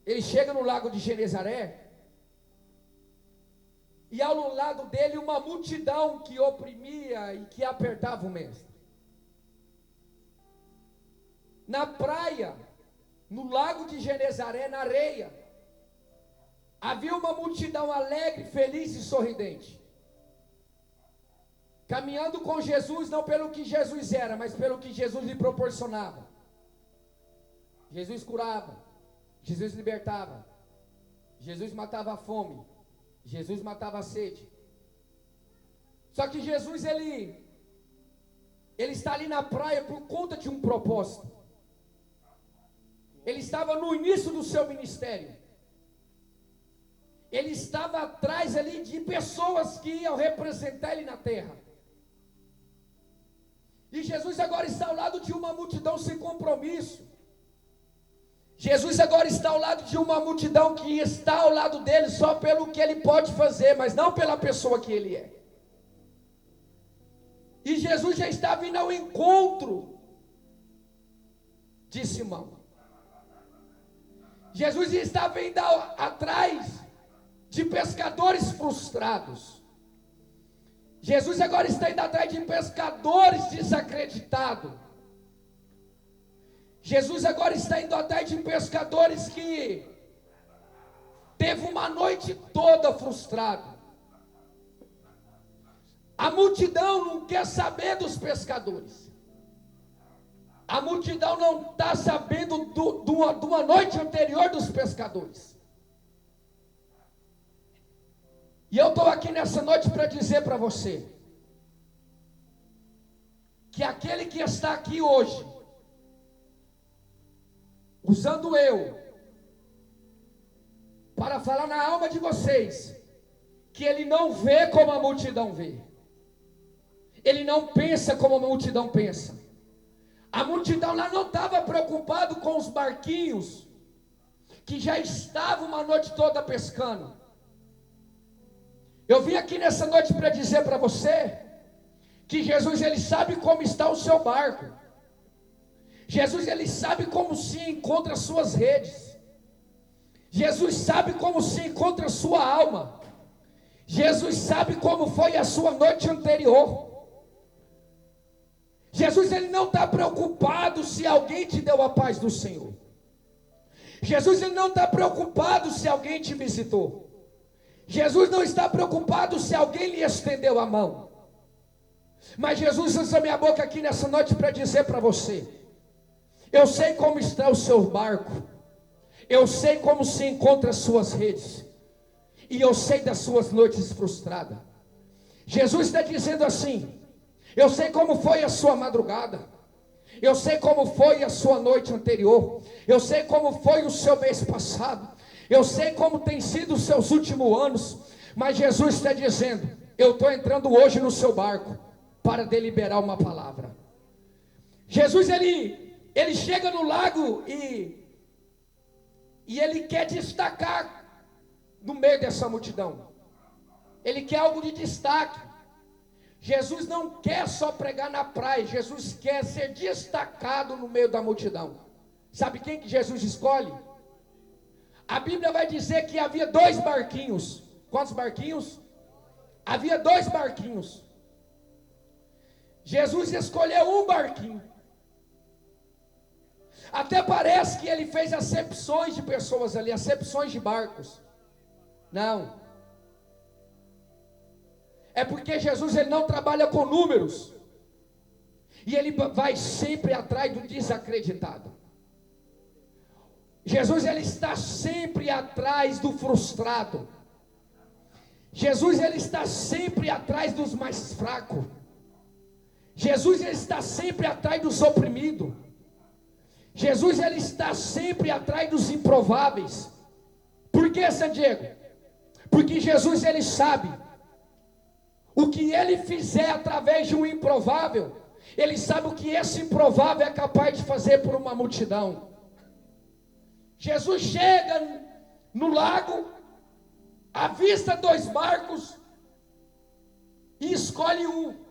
ele chega no lago de Genezaré, e ao lado dele uma multidão que oprimia e que apertava o mestre. Na praia, no lago de Genezaré, na areia, havia uma multidão alegre, feliz e sorridente, caminhando com Jesus, não pelo que Jesus era, mas pelo que Jesus lhe proporcionava. Jesus curava, Jesus libertava, Jesus matava a fome, Jesus matava a sede. Só que Jesus, ele está ali na praia por conta de um propósito. Ele estava no início do seu ministério. Ele estava atrás ali de pessoas que iam representar ele na terra. E Jesus agora está ao lado de uma multidão sem compromisso. Jesus agora está ao lado de uma multidão que está ao lado dele só pelo que ele pode fazer, mas não pela pessoa que ele é. E Jesus já está vindo ao encontro de Simão. Jesus está vindo atrás de pescadores frustrados. Jesus agora está indo atrás de pescadores desacreditados. Jesus agora está indo atrás de pescadores que teve uma noite toda frustrado. A multidão não quer saber dos pescadores. A multidão não está sabendo de uma noite anterior dos pescadores. E eu estou aqui nessa noite para dizer para você que aquele que está aqui hoje, usando eu para falar na alma de vocês, que ele não vê como a multidão vê, ele não pensa como a multidão pensa. A multidão lá não estava preocupado com os barquinhos que já estavam uma noite toda pescando. Eu vim aqui nessa noite para dizer para você que Jesus, ele sabe como está o seu barco. Jesus, ele sabe como se encontra as suas redes. Jesus sabe como se encontra a sua alma. Jesus sabe como foi a sua noite anterior. Jesus, ele não está preocupado se alguém te deu a paz do Senhor. Jesus, ele não está preocupado se alguém te visitou. Jesus não está preocupado se alguém lhe estendeu a mão. Mas Jesus usa minha boca aqui nessa noite para dizer para você: eu sei como está o seu barco, eu sei como se encontra as suas redes, e eu sei das suas noites frustradas. Jesus está dizendo assim: eu sei como foi a sua madrugada, eu sei como foi a sua noite anterior, eu sei como foi o seu mês passado, eu sei como tem sido os seus últimos anos. Mas Jesus está dizendo: eu estou entrando hoje no seu barco para deliberar uma palavra. Jesus, ele chega no lago e ele quer destacar no meio dessa multidão. Ele quer algo de destaque. Jesus não quer só pregar na praia, Jesus quer ser destacado no meio da multidão. Sabe quem que Jesus escolhe? A Bíblia vai dizer que havia 2 barquinhos. Quantos barquinhos? Havia 2 barquinhos. Jesus escolheu um barquinho. Até parece que ele fez acepções de pessoas ali, acepções de barcos. Não. É porque Jesus, ele não trabalha com números. E ele vai sempre atrás do desacreditado. Jesus, ele está sempre atrás do frustrado. Jesus, ele está sempre atrás dos mais fracos. Jesus, ele está sempre atrás dos oprimidos. Jesus, ele está sempre atrás dos improváveis. Por que, Santiago? Porque Jesus, ele sabe o que ele fizer através de um improvável, ele sabe o que esse improvável é capaz de fazer por uma multidão. Jesus chega no lago, avista 2 barcos e escolhe um.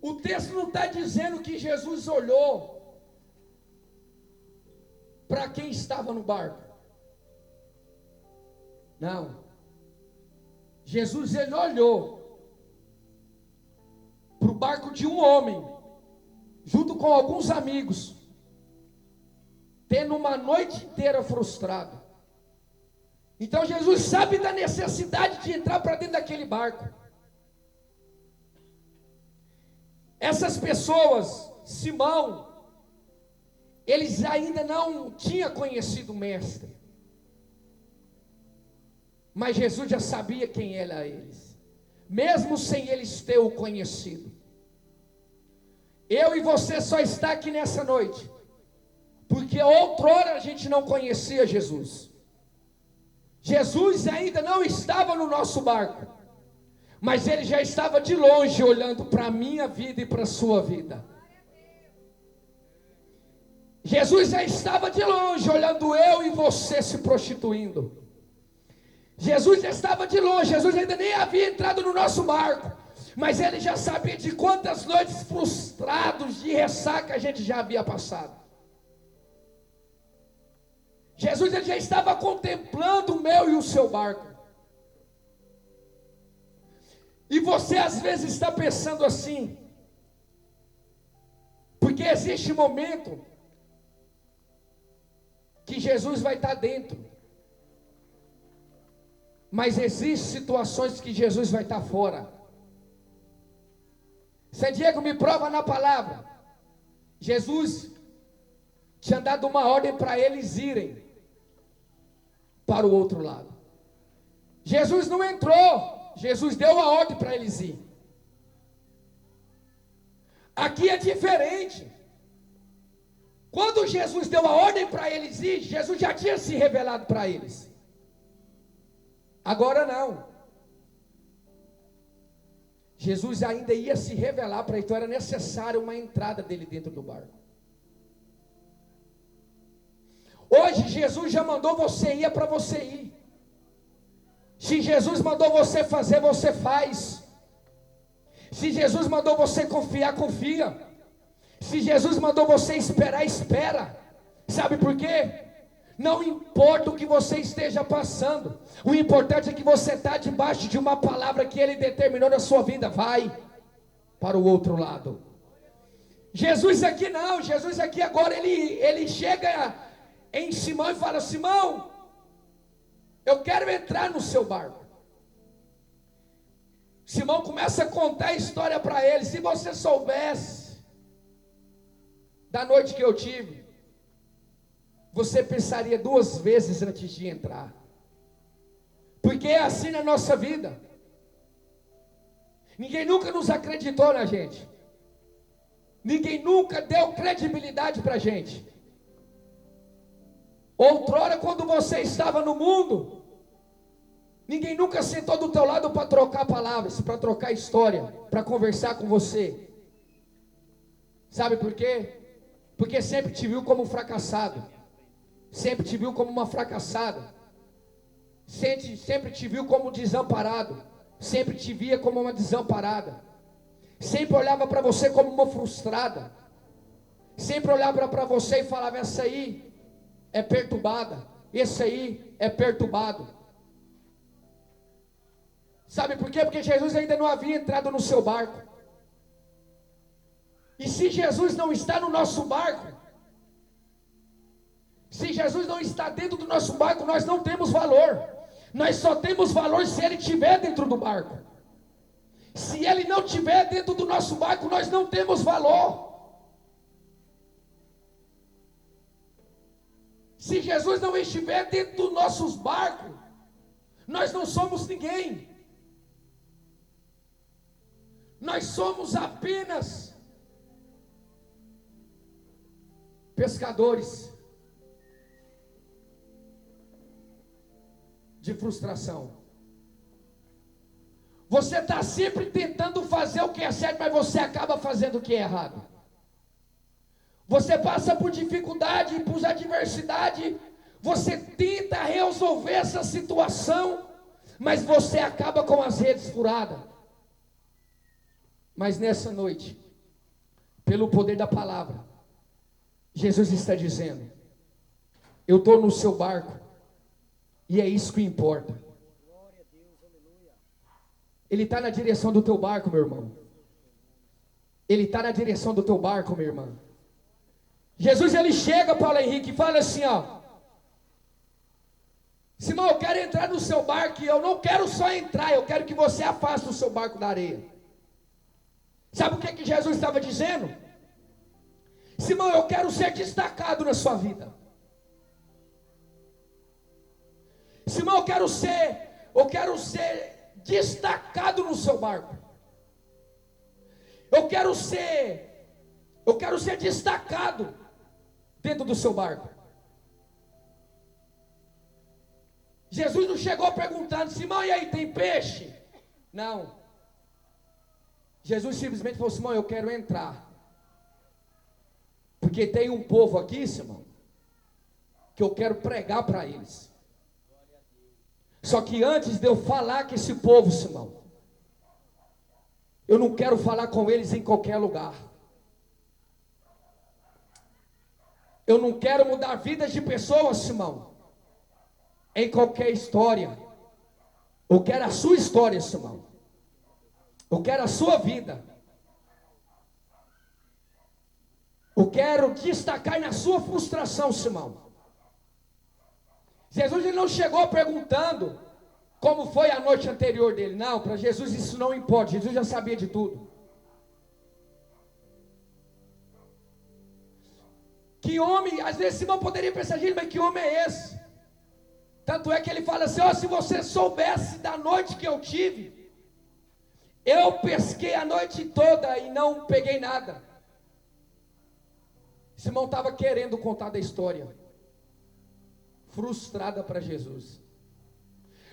O texto não está dizendo que Jesus olhou para quem estava no barco. Não. Jesus, ele olhou para o barco de um homem, junto com alguns amigos, tendo uma noite inteira frustrado. Então Jesus sabe da necessidade de entrar para dentro daquele barco. Essas pessoas, Simão, eles ainda não tinham conhecido o mestre. Mas Jesus já sabia quem era eles, mesmo sem eles ter o conhecido. Eu e você só está aqui nessa noite, porque outrora a gente não conhecia Jesus. Jesus ainda não estava no nosso barco, mas ele já estava de longe olhando para a minha vida e para a sua vida. Jesus já estava de longe olhando eu e você se prostituindo. Jesus já estava de longe, Jesus ainda nem havia entrado no nosso barco, mas ele já sabia de quantas noites frustrados de ressaca a gente já havia passado. Jesus ele já estava contemplando o meu e o seu barco. E você às vezes está pensando assim, porque existe momento que Jesus vai estar dentro, mas existem situações que Jesus vai estar fora. San Diego, me prova na palavra. Jesus tinha dado uma ordem para eles irem para o outro lado. Jesus não entrou, Jesus deu a ordem para eles ir. Aqui é diferente. Quando Jesus deu a ordem para eles ir, Jesus já tinha se revelado para eles. Agora não. Jesus ainda ia se revelar para eles, então era necessário uma entrada dele dentro do barco. Hoje Jesus já mandou você ir, é para você ir. Se Jesus mandou você fazer, você faz. Se Jesus mandou você confiar, confia. Se Jesus mandou você esperar, espera. Sabe por quê? Não importa o que você esteja passando, o importante é que você está debaixo de uma palavra que Ele determinou na sua vida. Vai para o outro lado. Jesus aqui não, Jesus aqui agora ele chega em Simão e fala: Simão, eu quero entrar no seu barco. Simão começa a contar a história para ele. Se você soubesse da noite que eu tive, você pensaria duas vezes antes de entrar. Porque é assim na nossa vida. Ninguém nunca nos acreditou na gente. Ninguém nunca deu credibilidade para a gente. Outrora, quando você estava no mundo, ninguém nunca sentou do teu lado para trocar palavras, para trocar história, para conversar com você. Sabe por quê? Porque sempre te viu como fracassado. Sempre te viu como uma fracassada. Sempre te viu como desamparado. Sempre te via como uma desamparada. Sempre olhava para você como uma frustrada. Sempre olhava para você e falava: essa aí é perturbada. Esse aí é perturbado. Sabe por quê? Porque Jesus ainda não havia entrado no seu barco. E se Jesus não está no nosso barco, se Jesus não está dentro do nosso barco, nós não temos valor. Nós só temos valor se Ele estiver dentro do barco. Se Ele não estiver dentro do nosso barco, nós não temos valor. Se Jesus não estiver dentro dos nossos barcos, nós não somos ninguém. Nós somos apenas pescadores de frustração. Você está sempre tentando fazer o que é certo, mas você acaba fazendo o que é errado. Você passa por dificuldade, por adversidade, você tenta resolver essa situação, mas você acaba com as redes furadas. Mas nessa noite, pelo poder da palavra, Jesus está dizendo: Eu estou no seu barco. E é isso que importa. Ele está na direção do teu barco, meu irmão. Ele está na direção do teu barco, minha irmã. Jesus, ele chega, Paulo Henrique, e fala assim, ó. Simão, eu quero entrar no seu barco, e eu não quero só entrar, eu quero que você afaste o seu barco da areia. Sabe o que Jesus estava dizendo? Simão, eu quero ser destacado na sua vida. Simão, eu quero ser destacado no seu barco. Eu quero ser destacado dentro do seu barco. Jesus não chegou perguntando, Simão, e aí, tem peixe? Não. Jesus simplesmente falou, Simão, eu quero entrar. Porque tem um povo aqui, Simão, que eu quero pregar para eles. Só que antes de eu falar com esse povo, Simão, eu não quero falar com eles em qualquer lugar. Eu não quero mudar vidas de pessoas, Simão, em qualquer história. Eu quero a sua história, Simão. Eu quero a sua vida. Eu quero destacar na sua frustração, Simão. Jesus, ele não chegou perguntando como foi a noite anterior dele. Não, para Jesus isso não importa. Jesus já sabia de tudo. Que homem, às vezes Simão poderia pensar, gente, mas que homem é esse? Tanto é que ele fala assim, ó, se você soubesse da noite que eu tive, eu pesquei a noite toda e não peguei nada. Simão estava querendo contar da história, frustrada para Jesus.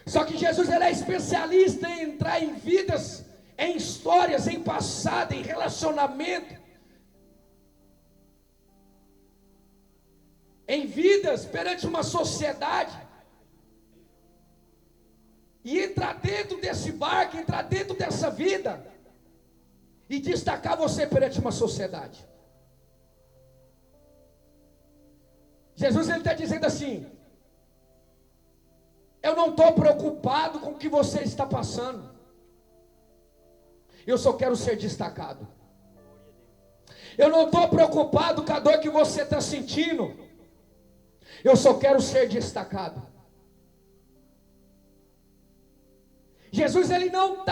Só que Jesus, ele é especialista em entrar em vidas, em histórias, em passado, em relacionamento, em vidas perante uma sociedade, e entrar dentro desse barco, entrar dentro dessa vida, e destacar você perante uma sociedade. Jesus, ele está dizendo assim, eu não estou preocupado com o que você está passando, eu só quero ser destacado. Eu não estou preocupado com a dor que você está sentindo, eu só quero ser destacado. Jesus, ele não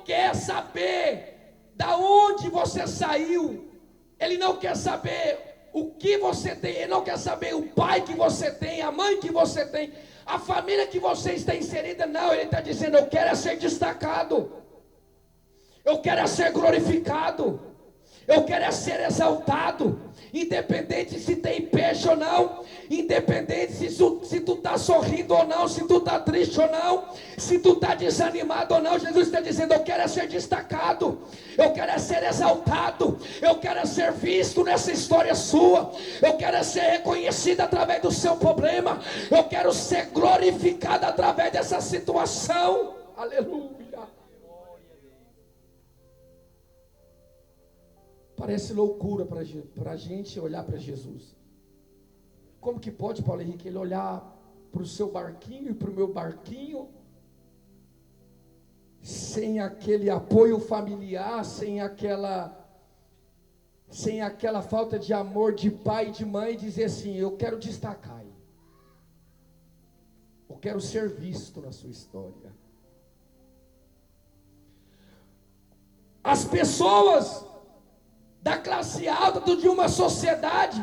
quer saber da onde você saiu, ele não quer saber o que você tem, ele não quer saber o pai que você tem, a mãe que você tem, a família que você está inserida. Não, ele está dizendo, eu quero ser destacado, eu quero ser glorificado, eu quero ser exaltado, independente se tem peixe ou não, independente se tu está sorrindo ou não, se tu está triste ou não, se tu está desanimado ou não. Jesus está dizendo, eu quero ser destacado, eu quero ser exaltado, eu quero ser visto nessa história sua, eu quero ser reconhecido através do seu problema, eu quero ser glorificado através dessa situação. Aleluia. Parece loucura para a gente olhar para Jesus. Como que pode, Paulo Henrique, ele olhar para o seu barquinho e para o meu barquinho, sem aquele apoio familiar, sem aquela falta de amor de pai e de mãe, e dizer assim, eu quero destacar, eu quero ser visto na sua história. As pessoas da classe alta de uma sociedade,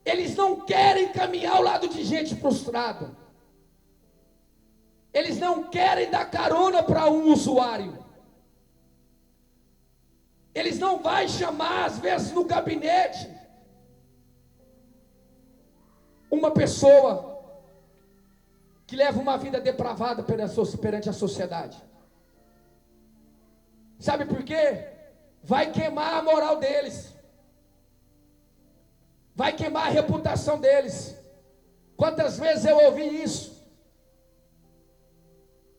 eles não querem caminhar ao lado de gente frustrada, eles não querem dar carona para um usuário, eles não vão chamar às vezes no gabinete uma pessoa que leva uma vida depravada perante a sociedade. Sabe por quê? Vai queimar a moral deles, vai queimar a reputação deles. Quantas vezes eu ouvi isso?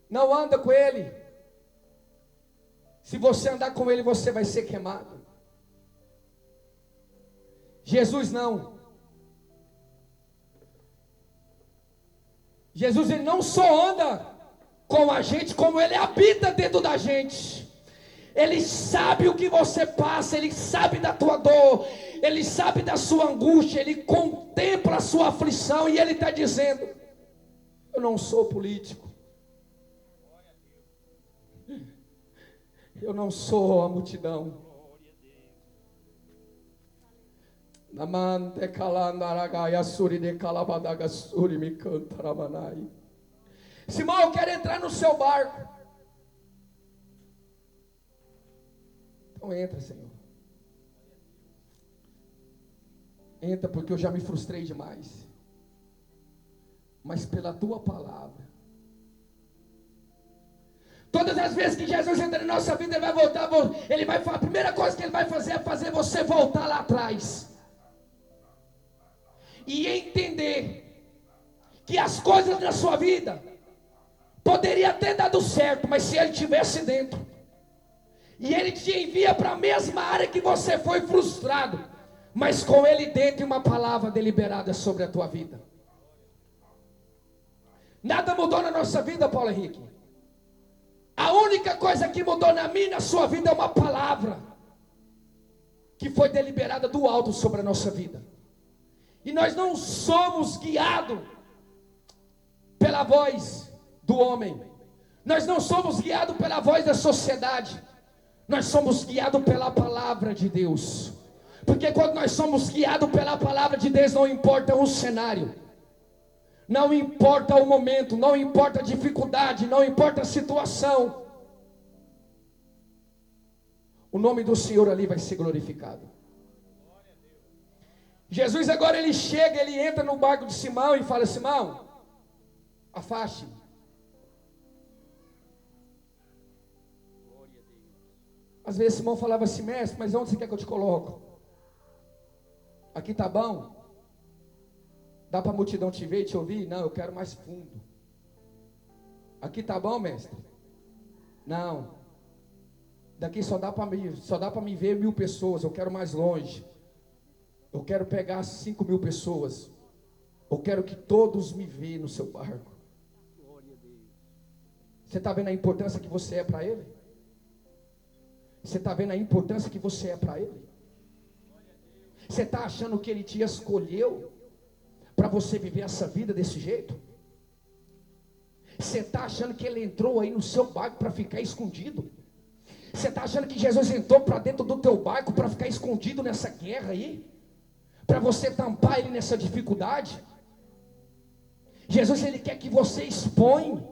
Não anda com ele, se você andar com ele você vai ser queimado. Jesus não, Jesus, ele não só anda com a gente, como ele habita dentro da gente. Ele sabe o que você passa, ele sabe da tua dor, ele sabe da sua angústia, ele contempla a sua aflição e ele está dizendo: eu não sou político, eu não sou a multidão. Simão, eu quero entrar no seu barco. Então entra, Senhor. Entra, porque eu já me frustrei demais. Mas pela tua palavra. Todas as vezes que Jesus entra na nossa vida, ele vai voltar, ele vai falar, a primeira coisa que ele vai fazer é fazer você voltar lá atrás. E entender que as coisas da sua vida poderia ter dado certo, mas se ele estivesse dentro, e ele te envia para a mesma área que você foi frustrado, mas com ele dentro, uma palavra deliberada sobre a tua vida. Nada mudou na nossa vida, Paulo Henrique. A única coisa que mudou na minha e na sua vida é uma palavra que foi deliberada do alto sobre a nossa vida. E nós não somos guiados pela voz do homem. Nós não somos guiados pela voz da sociedade. Nós somos guiados pela palavra de Deus. Porque quando nós somos guiados pela palavra de Deus, não importa o cenário, não importa o momento, não importa a dificuldade, não importa a situação, o nome do Senhor ali vai ser glorificado. Jesus agora ele chega, ele entra no barco de Simão e fala: Simão, afaste. Às vezes Simão falava assim: mestre, mas onde você quer que eu te coloque? Aqui tá bom? Dá para a multidão te ver e te ouvir? Não, eu quero mais fundo. Aqui tá bom, mestre? Não. Daqui só dá para me ver 1000 pessoas, eu quero mais longe. Eu quero pegar 5.000 pessoas. Eu quero que todos me vejam no seu barco. Você está vendo a importância que você é para ele? Você está vendo a importância que você é para ele? Você está achando que ele te escolheu para você viver essa vida desse jeito? Você está achando que ele entrou aí no seu barco para ficar escondido? Você está achando que Jesus entrou para dentro do teu barco para ficar escondido nessa guerra aí? Para você tampar ele nessa dificuldade? Jesus, ele quer que você exponha.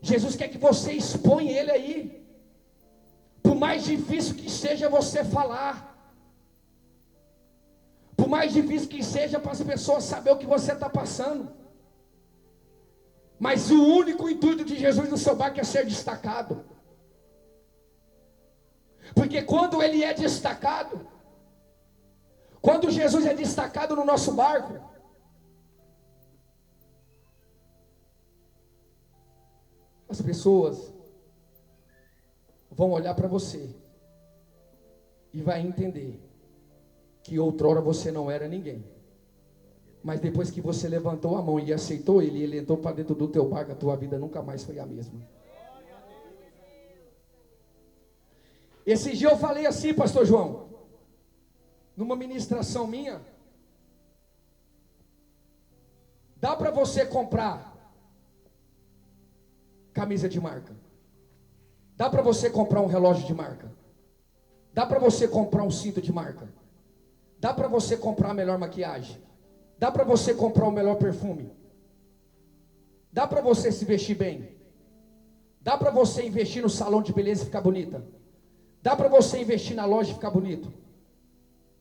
Jesus quer que você exponha ele aí. Por mais difícil que seja você falar, por mais difícil que seja para as pessoas saber o que você está passando, mas o único intuito de Jesus no seu barco é ser destacado. Porque quando ele é destacado, quando Jesus é destacado no nosso barco, as pessoas vão olhar para você e vai entender que outrora você não era ninguém, mas depois que você levantou a mão e aceitou ele, ele entrou para dentro do teu barco, a tua vida nunca mais foi a mesma. Esse dia eu falei assim, pastor João, numa ministração minha: dá para você comprar camisa de marca, dá para você comprar um relógio de marca, dá para você comprar um cinto de marca, dá para você comprar a melhor maquiagem, dá para você comprar o melhor perfume, dá para você se vestir bem, dá para você investir no salão de beleza e ficar bonita, dá para você investir na loja e ficar bonito,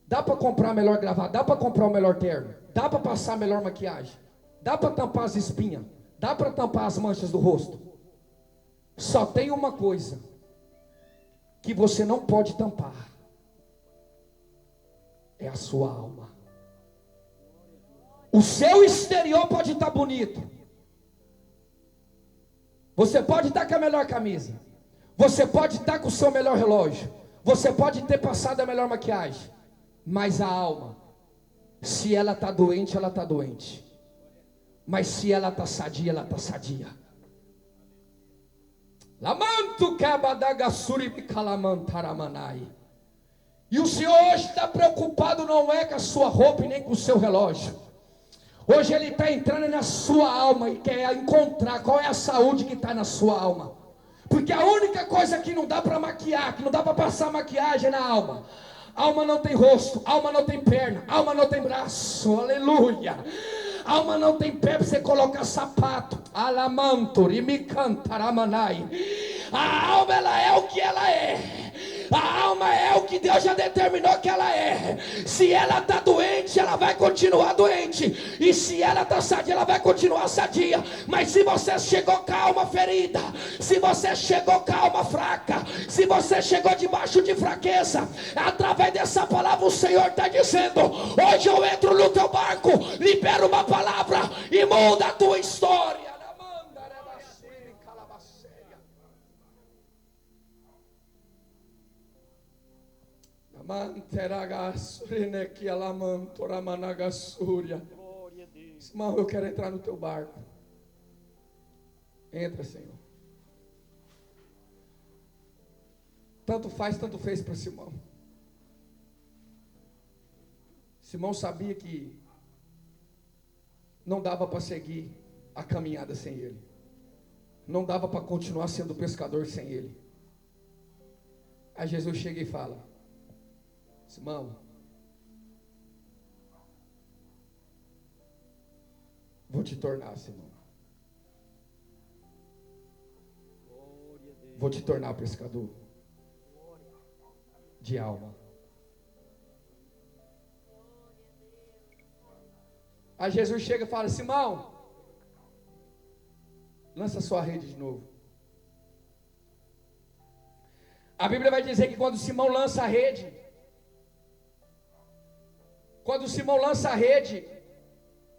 dá para comprar a melhor gravata, dá para comprar o melhor terno, dá para passar a melhor maquiagem, dá para tampar as espinhas, dá para tampar as manchas do rosto. Só tem uma coisa que você não pode tampar: é a sua alma. O seu exterior pode estar bonito, você pode estar com a melhor camisa, você pode estar com o seu melhor relógio, você pode ter passado a melhor maquiagem, mas a alma, se ela está doente, ela está doente. Mas se ela está sadia, ela está sadia. Lamanto kabadagassuri bicalamantaраmanai. E o Senhor hoje está preocupado não é com a sua roupa e nem com o seu relógio. Hoje Ele está entrando na sua alma e quer encontrar qual é a saúde que está na sua alma. Porque a única coisa que não dá para maquiar, que não dá para passar maquiagem é na alma. Alma não tem rosto, alma não tem perna, alma não tem braço, aleluia. Alma não tem pé para você colocar sapato. Alamantor e me cantaramanai. A alma ela é o que ela é. A alma é o que Deus já determinou que ela é. Se ela está doente, ela vai continuar doente. E se ela está sadia, ela vai continuar sadia. Mas se você chegou com a alma ferida, se você chegou com a alma fraca, se você chegou debaixo de fraqueza, através dessa palavra o Senhor está dizendo: hoje eu entro no teu barco, libero uma palavra e muda a tua história. Irmão, eu quero entrar no teu barco. Entra, Senhor. Tanto fez para Simão. Simão sabia que não dava para seguir a caminhada sem ele. Não dava para continuar sendo pescador sem ele. Aí Jesus chega e fala: Simão, vou te tornar, Simão. Vou te tornar pescador de alma. Aí Jesus chega e fala: Simão, lança sua rede de novo. A Bíblia vai dizer que quando Simão lança a rede,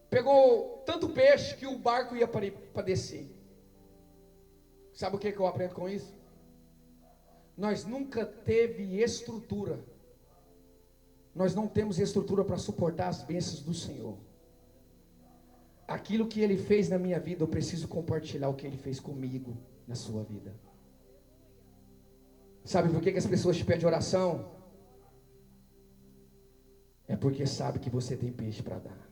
pegou tanto peixe que o barco ia para descer. Sabe o que eu aprendo com isso? Nós nunca teve estrutura. Nós não temos estrutura para suportar as bênçãos do Senhor. Aquilo que Ele fez na minha vida, eu preciso compartilhar o que Ele fez comigo na sua vida. Sabe por que as pessoas te pedem oração? É porque sabe que você tem peixe para dar.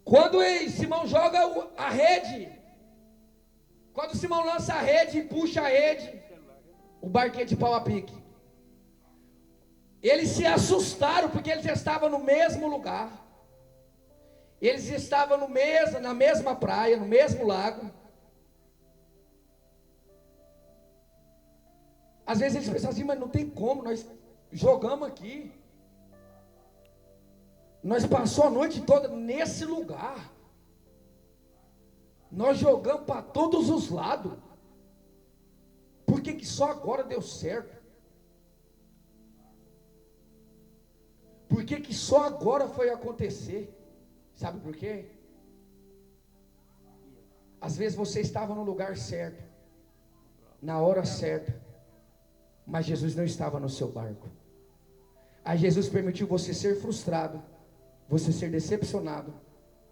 Quando Simão joga a rede, quando Simão lança a rede e puxa a rede, o barquinho de pau a pique, eles se assustaram porque eles estavam no mesmo lugar. Eles estavam na mesma praia, no mesmo lago. Às vezes eles pensam assim: mas não tem como, nós jogamos aqui. Nós passamos a noite toda nesse lugar. Nós jogamos para todos os lados. Por que só agora deu certo? Por que só agora foi acontecer? Sabe por quê? Às vezes você estava no lugar certo, na hora certa, mas Jesus não estava no seu barco. Aí Jesus permitiu você ser frustrado, você ser decepcionado,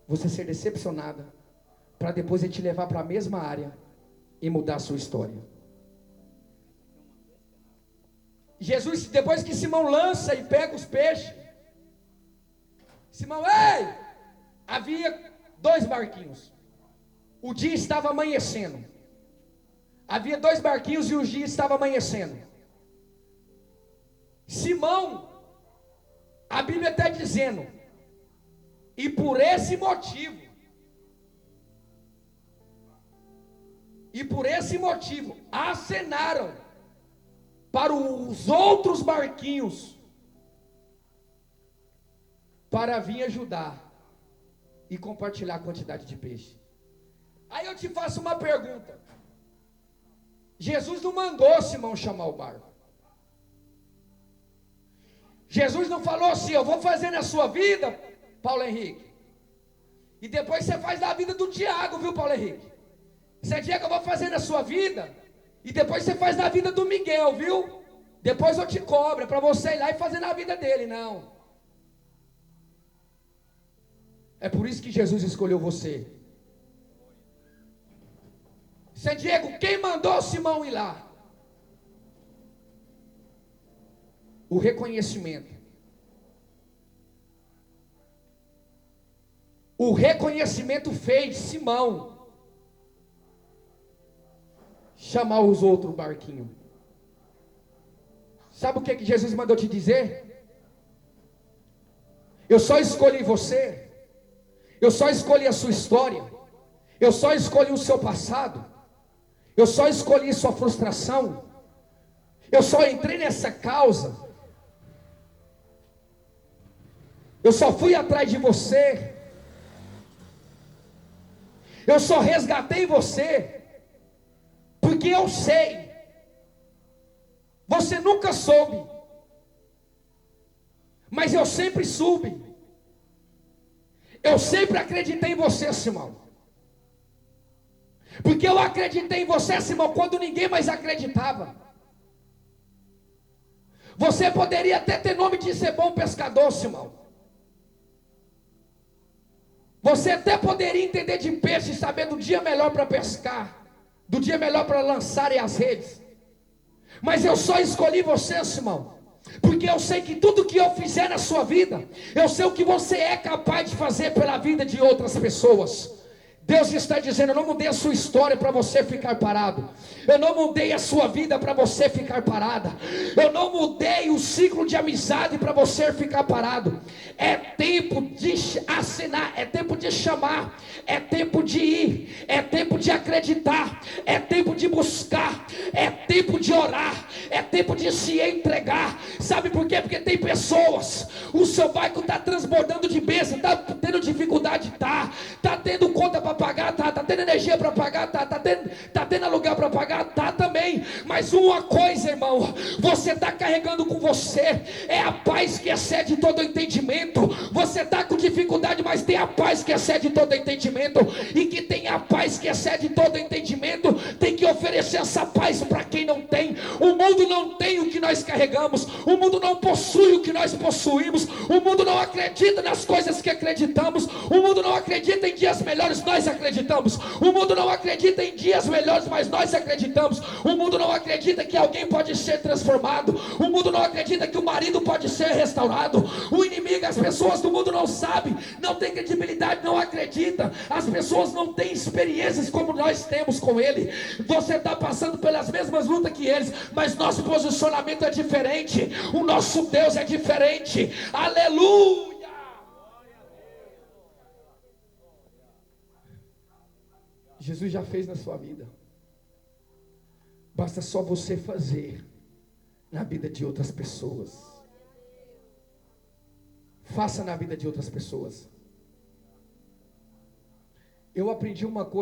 você ser decepcionada, para depois Ele te levar para a mesma área e mudar a sua história. Jesus, depois que Simão lança e pega os peixes, Simão, ei! Havia 2 barquinhos. O dia estava amanhecendo. Havia 2 barquinhos e o dia estava amanhecendo. Simão, a Bíblia está dizendo, e por esse motivo, acenaram para os outros barquinhos para vir ajudar e compartilhar a quantidade de peixe. Aí eu te faço uma pergunta. Jesus não mandou Simão chamar o barco. Jesus não falou assim: eu vou fazer na sua vida, Paulo Henrique, e depois você faz na vida do Tiago, viu, Paulo Henrique? Esse dia que eu vou fazer na sua vida, e depois você faz na vida do Miguel, viu? Depois eu te cobro, é para você ir lá e fazer na vida dele. Não. É por isso que Jesus escolheu você. San Diego, quem mandou Simão ir lá? O reconhecimento. O reconhecimento fez Simão chamar os outros barquinhos. Sabe o que Jesus mandou te dizer? Eu só escolhi você. Eu só escolhi a sua história. Eu só escolhi o seu passado. Eu só escolhi sua frustração. Eu só entrei nessa causa. Eu só fui atrás de você. Eu só resgatei você. Porque eu sei. Você nunca soube. Mas eu sempre soube. Eu sempre acreditei em você, Simão. Porque eu acreditei em você, Simão, quando ninguém mais acreditava. Você poderia até ter nome de ser bom pescador, Simão. Você até poderia entender de peixe e saber do dia melhor para pescar, do dia melhor para lançarem as redes. Mas eu só escolhi você, Simão, porque eu sei que tudo que eu fizer na sua vida, eu sei o que você é capaz de fazer pela vida de outras pessoas. Deus está dizendo: eu não mudei a sua história para você ficar parado. Eu não mudei a sua vida para você ficar parada. Eu não mudei o ciclo de amizade para você ficar parado. É tempo de assinar, é tempo de chamar, é tempo de ir, é tempo de acreditar, é tempo de buscar, é tempo de orar, é tempo de se entregar. Sabe por quê? Porque tem pessoas, o seu barco está transbordando de bênção, está tendo dificuldade, está tendo conta para pagar, tá tendo energia para pagar, tá tendo aluguel para pagar, tá também. Mas uma coisa, irmão, você está carregando com você é a paz que excede todo entendimento. Você está com dificuldade, mas tem a paz que excede todo entendimento. E que tem a paz que excede todo entendimento tem que oferecer essa paz para quem não tem. O mundo não tem o que nós carregamos. O mundo não possui o que nós possuímos. O mundo não acredita nas coisas que acreditamos. O mundo não acredita em dias melhores. Nós acreditamos. O mundo não acredita em dias melhores, mas nós acreditamos. O mundo não acredita que alguém pode ser transformado. O mundo não acredita que o marido pode ser restaurado. O inimigo, as pessoas do mundo não sabem, não tem credibilidade, não acredita. As pessoas não têm experiências como nós temos com ele. Você está passando pelas mesmas lutas que eles, mas nosso posicionamento é diferente. O nosso Deus é diferente. Aleluia! Jesus já fez na sua vida. Basta só você fazer na vida de outras pessoas. Faça na vida de outras pessoas. Eu aprendi uma coisa.